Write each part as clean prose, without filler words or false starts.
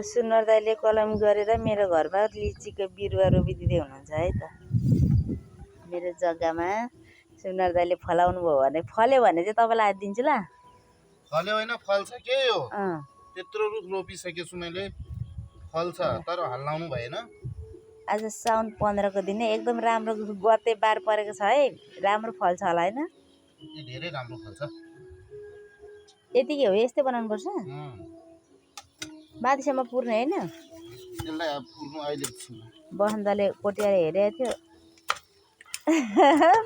सुनर दाइले कलम गरेर मेरो घरमा लिचीको बिरुवा रोपिदिँदै हुनुहुन्छ है त। मेरो जग्गामा सुनर दाइले फलाउनु भयो भने फल्यो भने चाहिँ तपाईँलाई दिन्छु ल। फल्यो होइन फल्छ के हो त्यत्रो रुख रोपिसकेछु मैले फल्छ तर हल्लाउनु भएन। आज साउन 15 को दिन एकदम राम्रो गते बार परेको छ है राम्रो फल्छ होला हैन। धेरै राम्रो फल्छ। यतिकै हो यस्तै बनाउनु पर्छ माथिसम्म पुर्ने हैन। त्यसलाई अब पुर्नु अहिले बसन्तले कोटिएर हेरेको थियो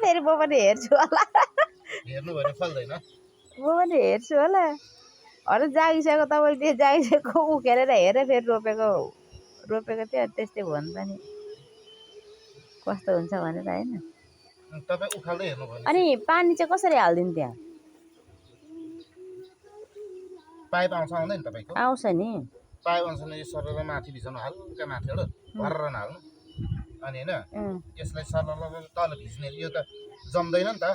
फेरि म पनि हेर्छु होला। हेर्नु भने फल्दैन म पनि हेर्छु होला। अरू जागिसक्यो तपाईँ त्यो जागिसकेको उखेर हेरेर फेरि रोपेको थियो त्यस्तै भयो नि त नि कस्तो हुन्छ भनेर हैन। तपाईँ उखाल्दै हेर्नु भयो अनि पानी चाहिँ कसरी हाल्दिनु त्यहाँ? पाइप आउँछ आउँदैन तपाईँको? आउँछ नि पाइप आउँछ नि सरल माथि भिजाउनु हल्का माथिबाट भर्र नहाल्नु अनि हैन यसलाई सरल तल भिज्ने यो त जम्दैन नि त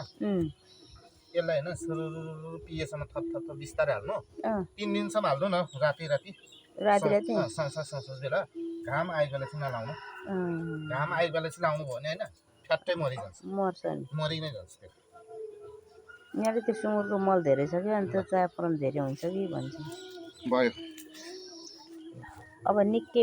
यसलाई हैन सुरु पिएसम्म थप थप थप बिस्तारै हाल्नु 3 दिनसम्म हाल्नु न राति बेला घाम आइगले चाहिँ नलाउनु। घाम आइगले चाहिँ लाउनु भयो भने हैन ठ्याट्टै मरिजान्छ मरि नै जान्छ त्यो। यहाँले त्यो सुँगुरको मल धेरै छ कि अनि त्यो चायापरम धेरै हुन्छ कि भन्छ। भयो अब निकै